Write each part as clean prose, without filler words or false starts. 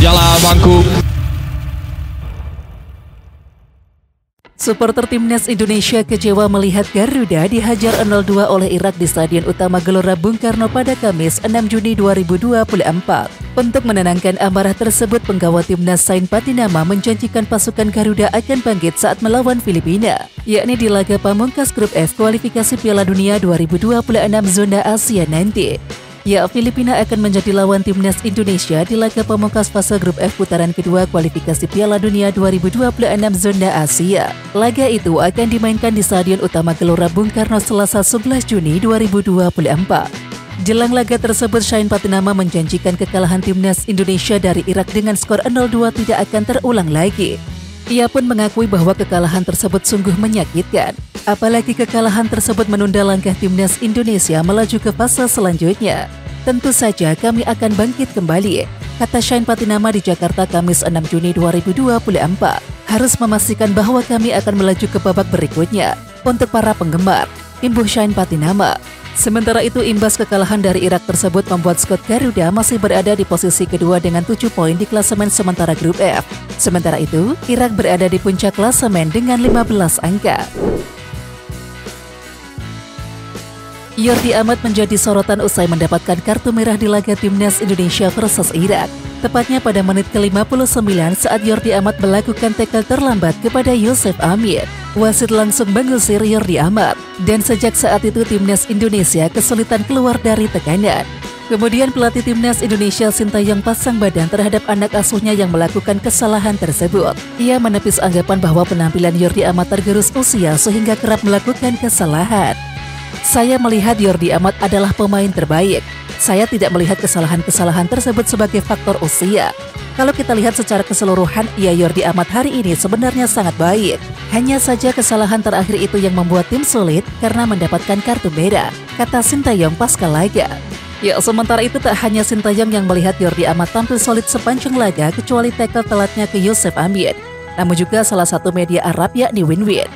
Jala Bangku. Supporter Timnas Indonesia kecewa melihat Garuda dihajar 0-2 oleh Irak di Stadion Utama Gelora Bung Karno pada Kamis 6 Juni 2024. Untuk menenangkan amarah tersebut, penggawa Timnas Sain Patinama menjanjikan pasukan Garuda akan bangkit saat melawan Filipina, yakni di laga pamungkas Grup F kualifikasi Piala Dunia 2026 zona Asia nanti. Ya, Filipina akan menjadi lawan Timnas Indonesia di laga pamungkas fase Grup F putaran kedua kualifikasi Piala Dunia 2026 zona Asia. Laga itu akan dimainkan di Stadion Utama Gelora Bung Karno Selasa 11 Juni 2024. Jelang laga tersebut, Sain Patinama menjanjikan kekalahan Timnas Indonesia dari Irak dengan skor 0-2 tidak akan terulang lagi. Ia pun mengakui bahwa kekalahan tersebut sungguh menyakitkan. Apalagi kekalahan tersebut menunda langkah Timnas Indonesia melaju ke fase selanjutnya. Tentu saja kami akan bangkit kembali, kata Sain Patinama di Jakarta Kamis 6 Juni 2024. Harus memastikan bahwa kami akan melaju ke babak berikutnya untuk para penggemar, imbuh Sain Patinama. Sementara itu, imbas kekalahan dari Irak tersebut membuat skuad Garuda masih berada di posisi kedua dengan 7 poin di klasemen sementara Grup F. Sementara itu, Irak berada di puncak klasemen dengan 15 angka. Jordi Amat menjadi sorotan usai mendapatkan kartu merah di laga Timnas Indonesia versus Irak. Tepatnya pada menit ke-59 saat Jordi Amat melakukan tackle terlambat kepada Yosef Amir. Wasit langsung mengusir Jordi Amat, dan sejak saat itu Timnas Indonesia kesulitan keluar dari tekanan. Kemudian pelatih Timnas Indonesia Sintayong pasang badan terhadap anak asuhnya yang melakukan kesalahan tersebut. Ia menepis anggapan bahwa penampilan Jordi Amat tergerus usia sehingga kerap melakukan kesalahan. Saya melihat Jordi Amat adalah pemain terbaik. Saya tidak melihat kesalahan-kesalahan tersebut sebagai faktor usia. Kalau kita lihat secara keseluruhan, ya Jordi Amat hari ini sebenarnya sangat baik. Hanya saja kesalahan terakhir itu yang membuat tim sulit karena mendapatkan kartu merah, kata Sintayong pasca laga. Ya, sementara itu tak hanya Sintayong yang melihat Jordi Amat tampil solid sepanjang laga kecuali tackle telatnya ke Yosef Amir, namun juga salah satu media Arab yakni Winwin.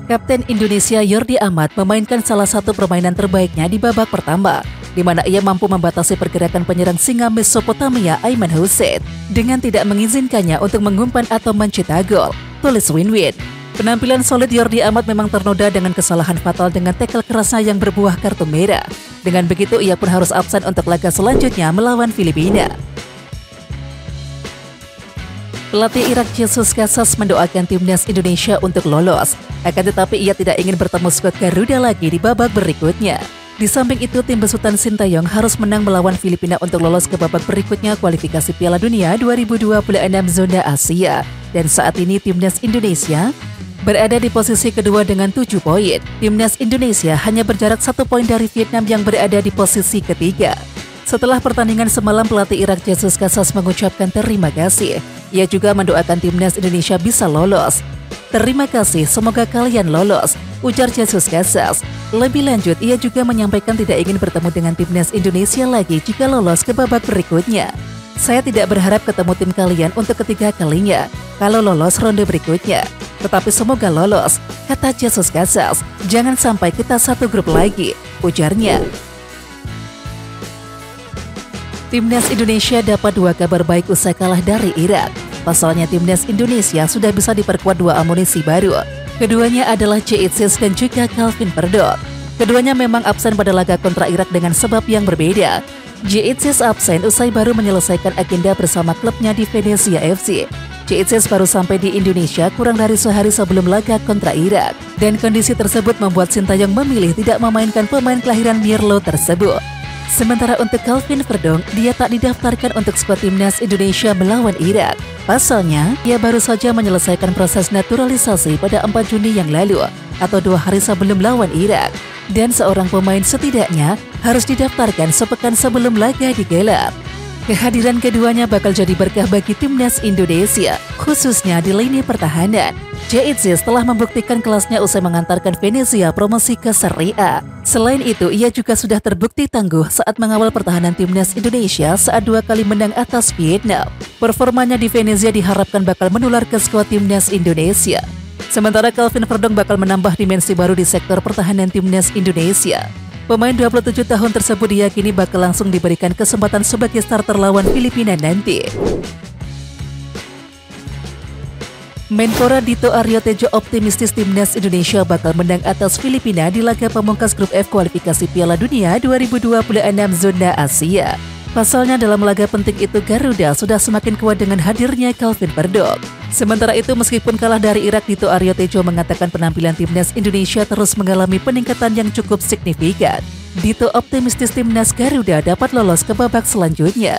Kapten Indonesia Jordi Amat memainkan salah satu permainan terbaiknya di babak pertama, di mana ia mampu membatasi pergerakan penyerang singa Mesopotamia Aiman Hussein dengan tidak mengizinkannya untuk mengumpan atau mencetak gol, tulis Winwin. Penampilan solid Jordi Amat memang ternoda dengan kesalahan fatal dengan tackle kerasnya yang berbuah kartu merah. Dengan begitu, ia pun harus absen untuk laga selanjutnya melawan Filipina. Pelatih Irak Jesus Casas mendoakan Timnas Indonesia untuk lolos. Akan tetapi ia tidak ingin bertemu skuad Garuda lagi di babak berikutnya. Di samping itu, tim besutan Sintayong harus menang melawan Filipina untuk lolos ke babak berikutnya kualifikasi Piala Dunia 2026 zona Asia. Dan saat ini Timnas Indonesia berada di posisi kedua dengan 7 poin. Timnas Indonesia hanya berjarak 1 poin dari Vietnam yang berada di posisi ketiga. Setelah pertandingan semalam, pelatih Irak Jesus Casas mengucapkan terima kasih. Ia juga mendoakan Timnas Indonesia bisa lolos. Terima kasih, semoga kalian lolos, ujar Jesus Casas. Lebih lanjut, ia juga menyampaikan tidak ingin bertemu dengan Timnas Indonesia lagi jika lolos ke babak berikutnya. Saya tidak berharap ketemu tim kalian untuk ketiga kalinya kalau lolos ronde berikutnya. Tetapi semoga lolos, kata Jesus Casas. Jangan sampai kita satu grup lagi, ujarnya. Timnas Indonesia dapat 2 kabar baik usai kalah dari Irak. Pasalnya Timnas Indonesia sudah bisa diperkuat 2 amunisi baru. Keduanya adalah Jeitzis dan juga Calvin Verdong. Keduanya memang absen pada laga kontra Irak dengan sebab yang berbeda. Jeitzis absen usai baru menyelesaikan agenda bersama klubnya di Venezia FC. Jeitzis baru sampai di Indonesia kurang dari sehari sebelum laga kontra Irak. Dan kondisi tersebut membuat Sintayong memilih tidak memainkan pemain kelahiran Mierlo tersebut. Sementara untuk Calvin Verdong, dia tak didaftarkan untuk skuad Timnas Indonesia melawan Irak. Pasalnya, ia baru saja menyelesaikan proses naturalisasi pada 4 Juni yang lalu, atau 2 hari sebelum lawan Irak. Dan seorang pemain setidaknya harus didaftarkan sepekan sebelum laga digelar. Kehadiran keduanya bakal jadi berkah bagi Timnas Indonesia, khususnya di lini pertahanan. Jeitzis telah membuktikan kelasnya usai mengantarkan Venezia promosi ke Serie A. Selain itu, ia juga sudah terbukti tangguh saat mengawal pertahanan Timnas Indonesia saat 2 kali menang atas Vietnam. Performanya di Venezia diharapkan bakal menular ke skuad Timnas Indonesia. Sementara Calvin Verdong bakal menambah dimensi baru di sektor pertahanan Timnas Indonesia. Pemain 27 tahun tersebut diyakini bakal langsung diberikan kesempatan sebagai starter lawan Filipina nanti. Menpora Dito Aryo Tejo optimistis timnas Indonesia bakal menang atas Filipina di laga pamungkas grup F kualifikasi Piala Dunia 2026 zona Asia. Pasalnya dalam laga penting itu Garuda sudah semakin kuat dengan hadirnya Calvin Verdonk. Sementara itu meskipun kalah dari Irak, Dito Aryo Tejo mengatakan penampilan timnas Indonesia terus mengalami peningkatan yang cukup signifikan. Dito optimistis timnas Garuda dapat lolos ke babak selanjutnya.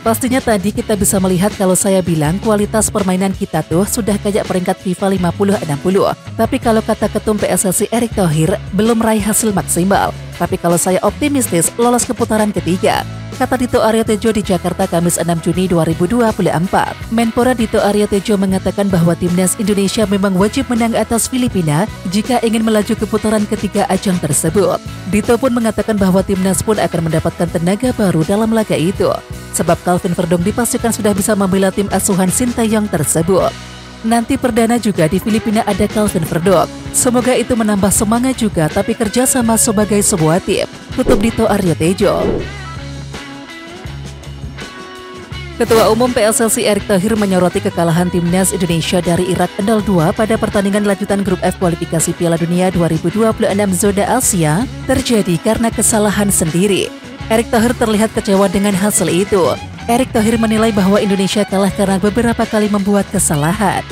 Pastinya tadi kita bisa melihat kalau saya bilang kualitas permainan kita tuh sudah kayak peringkat FIFA 50-60. Tapi kalau kata Ketum PSSI Erick Thohir belum raih hasil maksimal. Tapi kalau saya optimistis lolos ke putaran ketiga. Kata Dito Aryo Tejo di Jakarta Kamis 6 Juni 2024. Menpora Dito Aryo Tejo mengatakan bahwa timnas Indonesia memang wajib menang atas Filipina jika ingin melaju ke putaran ketiga ajang tersebut. Dito pun mengatakan bahwa timnas pun akan mendapatkan tenaga baru dalam laga itu. Sebab Calvin Verdonk dipastikan sudah bisa membela tim asuhan Sintayong tersebut. Nanti perdana juga di Filipina ada Calvin Verdonk. Semoga itu menambah semangat juga, tapi kerjasama sebagai sebuah tim. Tutup Dito Aryo Tejo. Ketua Umum PSSI Erick Thohir menyoroti kekalahan timnas Indonesia dari Irak 0-2 pada pertandingan lanjutan grup F kualifikasi Piala Dunia 2026 zona Asia terjadi karena kesalahan sendiri. Erick Thohir terlihat kecewa dengan hasil itu. Erick Thohir menilai bahwa Indonesia kalah karena beberapa kali membuat kesalahan.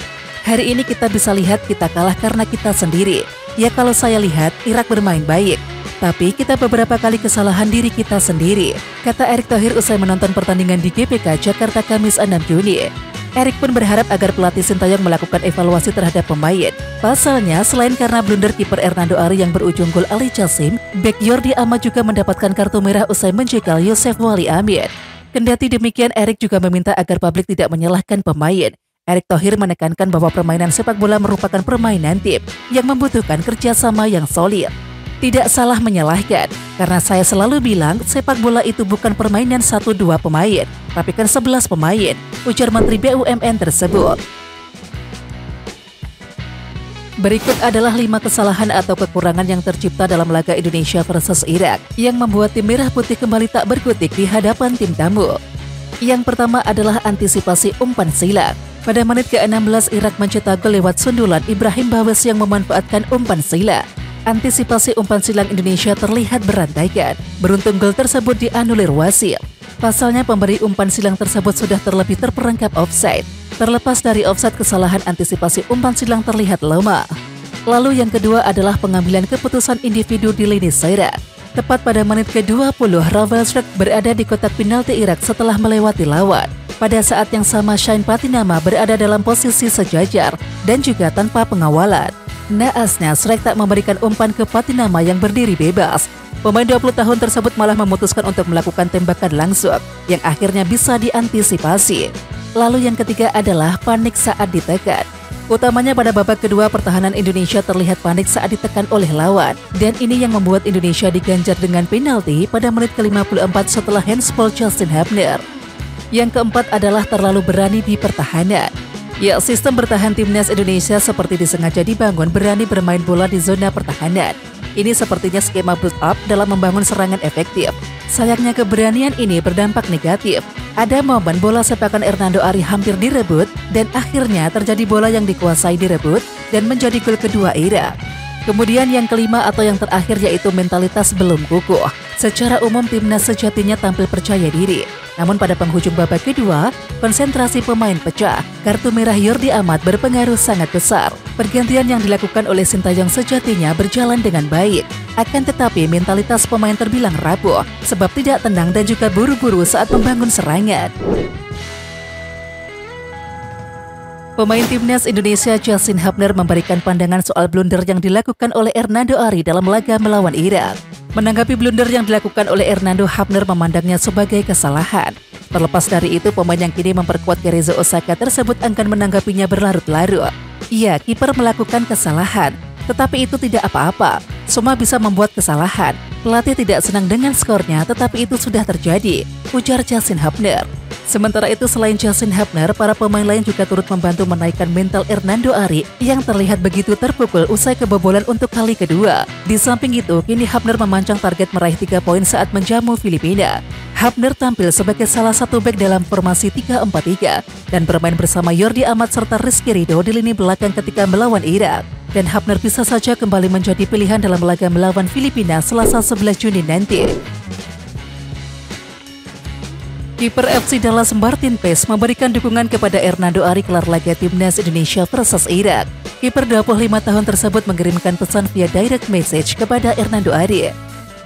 Hari ini kita bisa lihat kita kalah karena kita sendiri. Ya kalau saya lihat Irak bermain baik. Tapi kita beberapa kali kesalahan diri kita sendiri, kata Erick Thohir usai menonton pertandingan di GBK Jakarta Kamis 6 Juni. Erick pun berharap agar pelatih Sintayong melakukan evaluasi terhadap pemain. Pasalnya, selain karena blunder kiper Hernando Ari yang berujung gol Ali Jassim, bek Yordi Amat juga mendapatkan kartu merah usai menjegal Yosef Wali Amin. Kendati demikian, Erick juga meminta agar publik tidak menyalahkan pemain. Erick Thohir menekankan bahwa permainan sepak bola merupakan permainan tim yang membutuhkan kerjasama yang solid. Tidak salah menyalahkan, karena saya selalu bilang sepak bola itu bukan permainan 1-2 pemain, tapi kan 11 pemain, ujar Menteri BUMN tersebut. Berikut adalah 5 kesalahan atau kekurangan yang tercipta dalam laga Indonesia versus Irak yang membuat tim Merah Putih kembali tak berkutik di hadapan tim tamu. Yang pertama adalah antisipasi umpan silang. Pada menit ke-16 Irak mencetak gol lewat sundulan Ibrahim Bawes yang memanfaatkan umpan silang. Antisipasi umpan silang Indonesia terlihat berantaikan. Beruntung gol tersebut dianulir wasit. Pasalnya pemberi umpan silang tersebut sudah terlebih terperangkap offside. Terlepas dari offside, kesalahan antisipasi umpan silang terlihat lemah. Lalu yang kedua adalah pengambilan keputusan individu di lini serang. Tepat pada menit ke-20, Ravel Schreck berada di kotak penalti Irak setelah melewati lawan. Pada saat yang sama, Shane Patinama berada dalam posisi sejajar dan juga tanpa pengawalan. Naasnya, Schreck tak memberikan umpan ke Patinama yang berdiri bebas. Pemain 20 tahun tersebut malah memutuskan untuk melakukan tembakan langsung, yang akhirnya bisa diantisipasi. Lalu yang ketiga adalah panik saat ditekan. Utamanya pada babak kedua, pertahanan Indonesia terlihat panik saat ditekan oleh lawan. Dan ini yang membuat Indonesia diganjar dengan penalti pada menit ke-54 setelah handsball Justin Hubner. Yang keempat adalah terlalu berani di pertahanan. Ya, sistem bertahan timnas Indonesia seperti disengaja dibangun berani bermain bola di zona pertahanan. Ini sepertinya skema build-up dalam membangun serangan efektif. Sayangnya keberanian ini berdampak negatif. Ada momen bola sepakan Hernando Ari hampir direbut dan akhirnya terjadi bola yang dikuasai direbut dan menjadi gol kedua Irak. Kemudian yang kelima atau yang terakhir yaitu mentalitas belum kukuh. Secara umum timnas sejatinya tampil percaya diri. Namun pada penghujung babak kedua, konsentrasi pemain pecah. Kartu merah Yordi Amat berpengaruh sangat besar. Pergantian yang dilakukan oleh Sintayong sejatinya berjalan dengan baik. Akan tetapi mentalitas pemain terbilang rapuh sebab tidak tenang dan juga buru-buru saat membangun serangan. Pemain timnas Indonesia Justin Hubner memberikan pandangan soal blunder yang dilakukan oleh Hernando Ari dalam laga melawan Irak. Menanggapi blunder yang dilakukan oleh Hernando, Hubner memandangnya sebagai kesalahan. Terlepas dari itu, pemain yang kini memperkuat Cerezo Osaka tersebut akan menanggapinya berlarut-larut. Iya, kiper melakukan kesalahan, tetapi itu tidak apa-apa. Semua bisa membuat kesalahan. Pelatih tidak senang dengan skornya, tetapi itu sudah terjadi, ujar Justin Hubner. Sementara itu, selain Justin Hubner, para pemain lain juga turut membantu menaikkan mental Hernando Ari yang terlihat begitu terpukul usai kebobolan untuk kali kedua. Di samping itu, kini Hubner memancang target meraih 3 poin saat menjamu Filipina. Hapner tampil sebagai salah satu bek dalam formasi 3-4-3 dan bermain bersama Jordi Amat serta Rizky Ridho di lini belakang ketika melawan Irak. Dan Hapner bisa saja kembali menjadi pilihan dalam laga melawan Filipina Selasa 11 Juni nanti. Kiper FC Dallas Martin Paes memberikan dukungan kepada Hernando Ari kelar laga Timnas Indonesia versus Irak. Kiper 25 tahun tersebut mengirimkan pesan via direct message kepada Hernando Ari.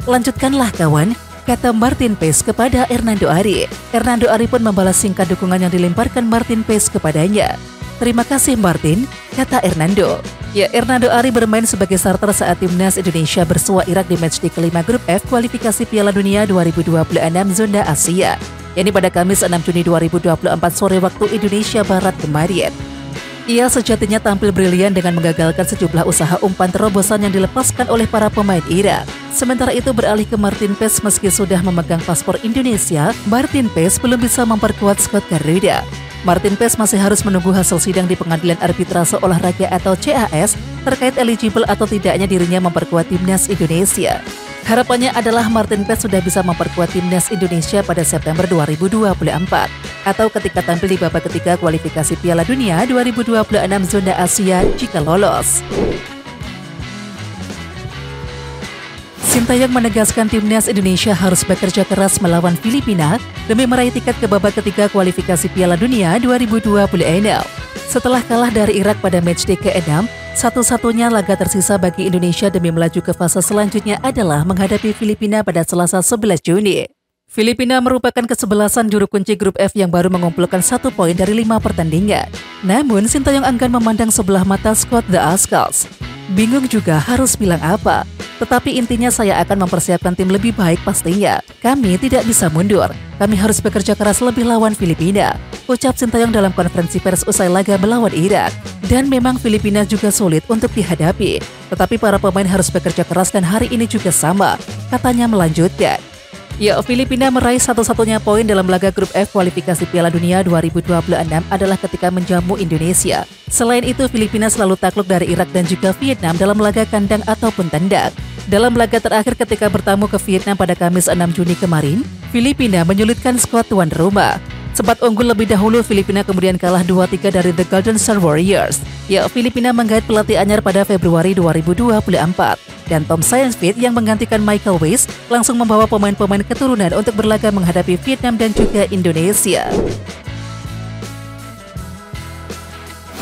"Lanjutkanlah kawan," kata Martin Paes kepada Hernando Ari. Hernando Ari pun membalas singkat dukungan yang dilemparkan Martin Paes kepadanya. "Terima kasih Martin," kata Hernando. Ya, Hernando Ari bermain sebagai starter saat Timnas Indonesia bersua Irak di matchday kelima Grup F kualifikasi Piala Dunia 2026 zona Asia, yakni pada Kamis 6 Juni 2024 sore waktu Indonesia Barat kemarin. Ia sejatinya tampil brilian dengan menggagalkan sejumlah usaha umpan terobosan yang dilepaskan oleh para pemain Irak. Sementara itu beralih ke Martin Paes, meski sudah memegang paspor Indonesia, Martin Paes belum bisa memperkuat skuad Garuda. Martin Paes masih harus menunggu hasil sidang di Pengadilan Arbitrase Olahraga atau CAS terkait eligible atau tidaknya dirinya memperkuat Timnas Indonesia. Harapannya adalah Martin Paes sudah bisa memperkuat Timnas Indonesia pada September 2024 atau ketika tampil di babak ketiga kualifikasi Piala Dunia 2026 zona Asia jika lolos. Sintayong menegaskan Timnas Indonesia harus bekerja keras melawan Filipina demi meraih tiket ke babak ketiga kualifikasi Piala Dunia 2026. Setelah kalah dari Irak pada matchday ke-6, satu-satunya laga tersisa bagi Indonesia demi melaju ke fase selanjutnya adalah menghadapi Filipina pada Selasa 11 Juni. Filipina merupakan kesebelasan juru kunci Grup F yang baru mengumpulkan 1 poin dari 5 pertandingan. Namun, Sintayong enggan memandang sebelah mata skuad The Ascals. "Bingung juga harus bilang apa. Tetapi intinya saya akan mempersiapkan tim lebih baik pastinya. Kami tidak bisa mundur. Kami harus bekerja keras lebih lawan Filipina," ucap Sintayong dalam konferensi pers usai laga melawan Irak. Dan memang Filipina juga sulit untuk dihadapi. Tetapi para pemain harus bekerja keras dan hari ini juga sama, katanya melanjutkan. Ya, Filipina meraih satu-satunya poin dalam laga Grup F kualifikasi Piala Dunia 2026 adalah ketika menjamu Indonesia. Selain itu, Filipina selalu takluk dari Irak dan juga Vietnam dalam laga kandang ataupun tandang. Dalam laga terakhir ketika bertamu ke Vietnam pada Kamis 6 Juni kemarin, Filipina menyulitkan skuad tuan rumah. Sempat unggul lebih dahulu, Filipina kemudian kalah 2-3 dari The Golden Star Warriors. Ya, Filipina menggait pelatih anyar pada Februari 2024. Dan Tom Saintfiet yang menggantikan Michael Weiss langsung membawa pemain-pemain keturunan untuk berlaga menghadapi Vietnam dan juga Indonesia.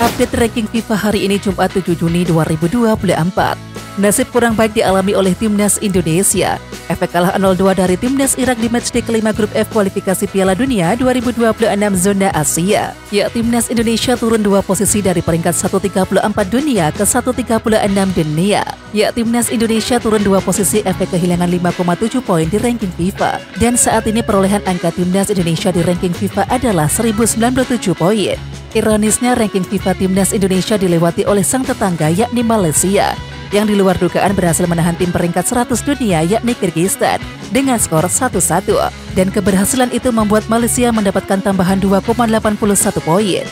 Update ranking FIFA hari ini Jumat 7 Juni 2024. Nasib kurang baik dialami oleh Timnas Indonesia. Efek kalah 0-2 dari Timnas Irak di matchday kelima Grup F kualifikasi Piala Dunia 2026 zona Asia. Ya, Timnas Indonesia turun 2 posisi dari peringkat 134 dunia ke 136 dunia. Ya, Timnas Indonesia turun 2 posisi efek kehilangan 5,7 poin di ranking FIFA. Dan saat ini perolehan angka Timnas Indonesia di ranking FIFA adalah 1097 poin. Ironisnya ranking FIFA Timnas Indonesia dilewati oleh sang tetangga yakni Malaysia, yang di luar dugaan berhasil menahan tim peringkat 100 dunia yakni Kyrgyzstan dengan skor 1-1. Dan keberhasilan itu membuat Malaysia mendapatkan tambahan 2,81 poin.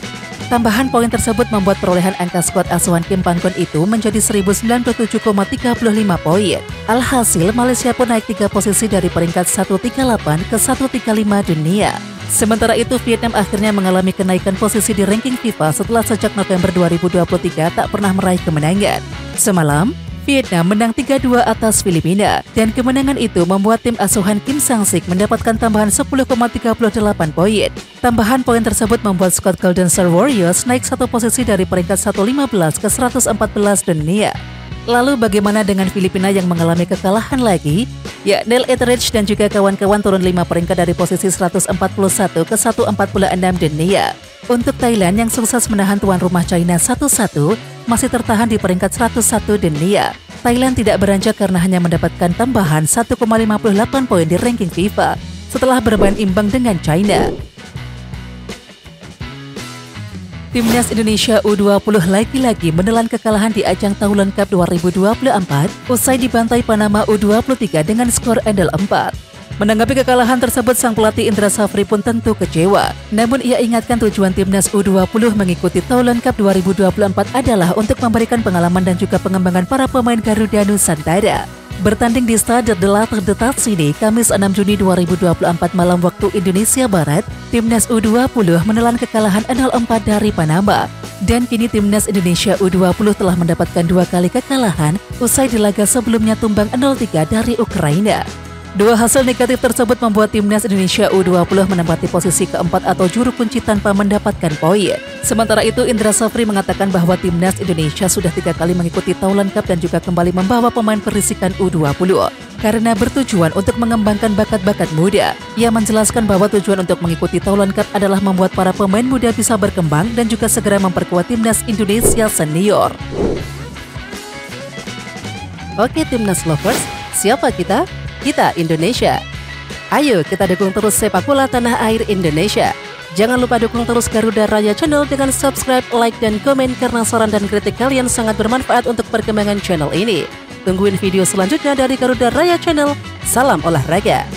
Tambahan poin tersebut membuat perolehan angka skuad asuhan Kim Panggon itu menjadi 1097,35 poin. Alhasil, Malaysia pun naik 3 posisi dari peringkat 138 ke 135 dunia. Sementara itu, Vietnam akhirnya mengalami kenaikan posisi di ranking FIFA setelah sejak November 2023 tak pernah meraih kemenangan. Semalam, Vietnam menang 3-2 atas Filipina, dan kemenangan itu membuat tim asuhan Kim Sang-sik mendapatkan tambahan 10,38 poin. Tambahan poin tersebut membuat skuad Golden Star Warriors naik 1 posisi dari peringkat 115 ke 114 dunia. Lalu bagaimana dengan Filipina yang mengalami kekalahan lagi? Ya, Neil Etheridge dan juga kawan-kawan turun 5 peringkat dari posisi 141 ke 146 dunia. Untuk Thailand yang sukses menahan tuan rumah China 1-1, masih tertahan di peringkat 101 dunia. Thailand tidak beranjak karena hanya mendapatkan tambahan 1,58 poin di ranking FIFA setelah bermain imbang dengan China. Timnas Indonesia U20 lagi-lagi menelan kekalahan di ajang Thailand Cup 2024 usai dibantai Panama U23 dengan skor 0-4. Menanggapi kekalahan tersebut, sang pelatih Indra Safri pun tentu kecewa. Namun ia ingatkan tujuan Timnas U20 mengikuti Thailand Cup 2024 adalah untuk memberikan pengalaman dan juga pengembangan para pemain Garuda Nusantara. Bertanding di Stade de la Terdetat Sini, Kamis 6 Juni 2024 malam waktu Indonesia Barat, Timnas U20 menelan kekalahan 0-4 dari Panama. Dan kini Timnas Indonesia U20 telah mendapatkan 2 kali kekalahan usai di laga sebelumnya tumbang 0-3 dari Ukraina. Dua hasil negatif tersebut membuat Timnas Indonesia U20 menempati posisi keempat atau juru kunci tanpa mendapatkan poin. Sementara itu, Indra Safri mengatakan bahwa Timnas Indonesia sudah 3 kali mengikuti Thailand Cup dan juga kembali membawa pemain perisikan U20 karena bertujuan untuk mengembangkan bakat-bakat muda. Ia menjelaskan bahwa tujuan untuk mengikuti Thailand Cup adalah membuat para pemain muda bisa berkembang dan juga segera memperkuat Timnas Indonesia senior. Oke Timnas Lovers, siapa kita? Kita Indonesia. Ayo kita dukung terus sepak bola tanah air Indonesia. Jangan lupa dukung terus Garuda Raya Channel dengan subscribe, like, dan komen karena saran dan kritik kalian sangat bermanfaat untuk perkembangan channel ini. Tungguin video selanjutnya dari Garuda Raya Channel. Salam olahraga.